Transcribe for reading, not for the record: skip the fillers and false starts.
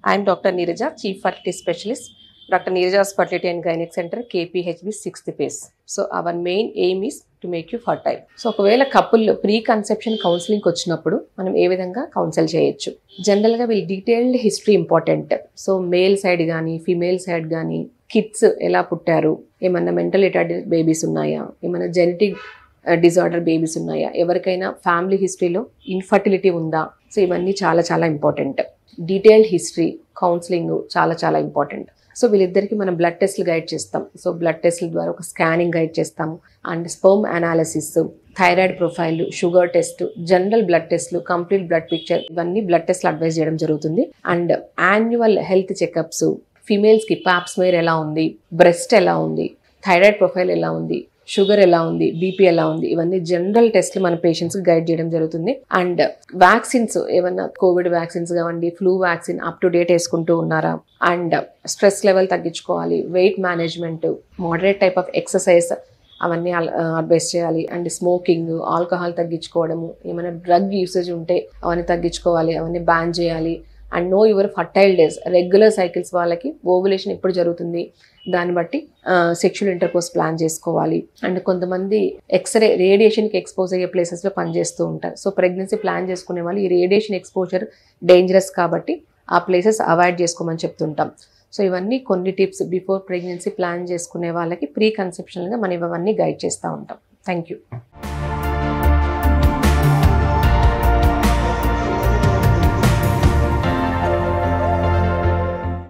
I am Dr. Neeraja, Chief Fertility Specialist, Dr. Neeraja's Fertility and Gynec Center, KPHB 6th phase. So our main aim is to make you fertile. So ఒకవేళ couple pre conception కౌన్సిలింగ్కి వచ్చినప్పుడు మనం ఏ విధంగా council చేయొచ్చు. జనరల్గా వీళ్ళు detailed history important. So male side కానీ female side కానీ kids ఎలా పుట్టారు, ఏమన్నా మెంటల్ రిటార్డెడ్ బేబీస్ ఉన్నాయా, ఏమన్నా జెనెటిక్ డిజార్డర్ బేబీస్ ఉన్నాయా, ఎవరికైనా ఫ్యామిలీ హిస్టరీలో ఇన్ఫర్టిలిటీ ఉందా. సో ఇవన్నీ చాలా చాలా ఇంపార్టెంట్. డీటెయిల్డ్ హిస్టరీ కౌన్సిలింగ్ చాలా చాలా ఇంపార్టెంట్. సో వీళ్ళిద్దరికి మనం బ్లడ్ టెస్ట్లు గైడ్ చేస్తాం. సో బ్లడ్ టెస్ట్ల ద్వారా ఒక స్కానింగ్ గైడ్ చేస్తాము. And sperm analysis, thyroid profile, sugar test, general blood టెస్ట్లు, కంప్లీట్ బ్లడ్ పిక్చర్, ఇవన్నీ బ్లడ్ టెస్ట్లు అడ్వైజ్ చేయడం జరుగుతుంది. అండ్ యాన్యువల్ హెల్త్ చెకప్స్, ఫీమేల్స్కి పాప్స్మేర్ ఎలా ఉంది, బ్రెస్ట్ ఎలా ఉంది, థైరాయిడ్ ప్రొఫైల్ ఎలా ఉంది, షుగర్ ఎలా ఉంది, బీపీ ఎలా ఉంది, ఇవన్నీ జనరల్ టెస్ట్లు మన పేషెంట్స్ గైడ్ చేయడం జరుగుతుంది. అండ్ వ్యాక్సిన్స్ ఏమన్నా కోవిడ్ వ్యాక్సిన్స్ కావండి, flu vaccine up to date వేసుకుంటూ ఉన్నారా, అండ్ స్ట్రెస్ లెవెల్ తగ్గించుకోవాలి, weight management, moderate type of exercise అవన్నీ అడ్వైస్ చేయాలి. అండ్ స్మోకింగ్, ఆల్కహాల్ తగ్గించుకోవడము, ఏమైనా డ్రగ్ యూసేజ్ ఉంటే అవన్నీ తగ్గించుకోవాలి, అవన్నీ బ్యాన్ చేయాలి. And know your fertile days, regular cycles వాళ్ళకి ఓవులేషన్ ఎప్పుడు జరుగుతుంది దాన్ని బట్టి సెక్షువల్ ఇంటర్కోర్స్ ప్లాన్ చేసుకోవాలి. అండ్ కొంతమంది ఎక్స్రే రేడియేషన్కి ఎక్స్పోజ్ అయ్యే ప్లేసెస్లో పనిచేస్తూ ఉంటారు. సో ప్రెగ్నెన్సీ ప్లాన్ చేసుకునే వాళ్ళు ఈ రేడియేషన్ ఎక్స్పోజర్ డేంజరస్ కాబట్టి ఆ ప్లేసెస్ అవాయిడ్ చేసుకోమని చెప్తుంటాం. సో ఇవన్నీ కొన్ని టిప్స్ బిఫోర్ ప్రెగ్నెన్సీ ప్లాన్ చేసుకునే వాళ్ళకి ప్రీ కన్సెప్షన్గా మనం ఇవన్నీ గైడ్ చేస్తూ ఉంటాం. Thank you.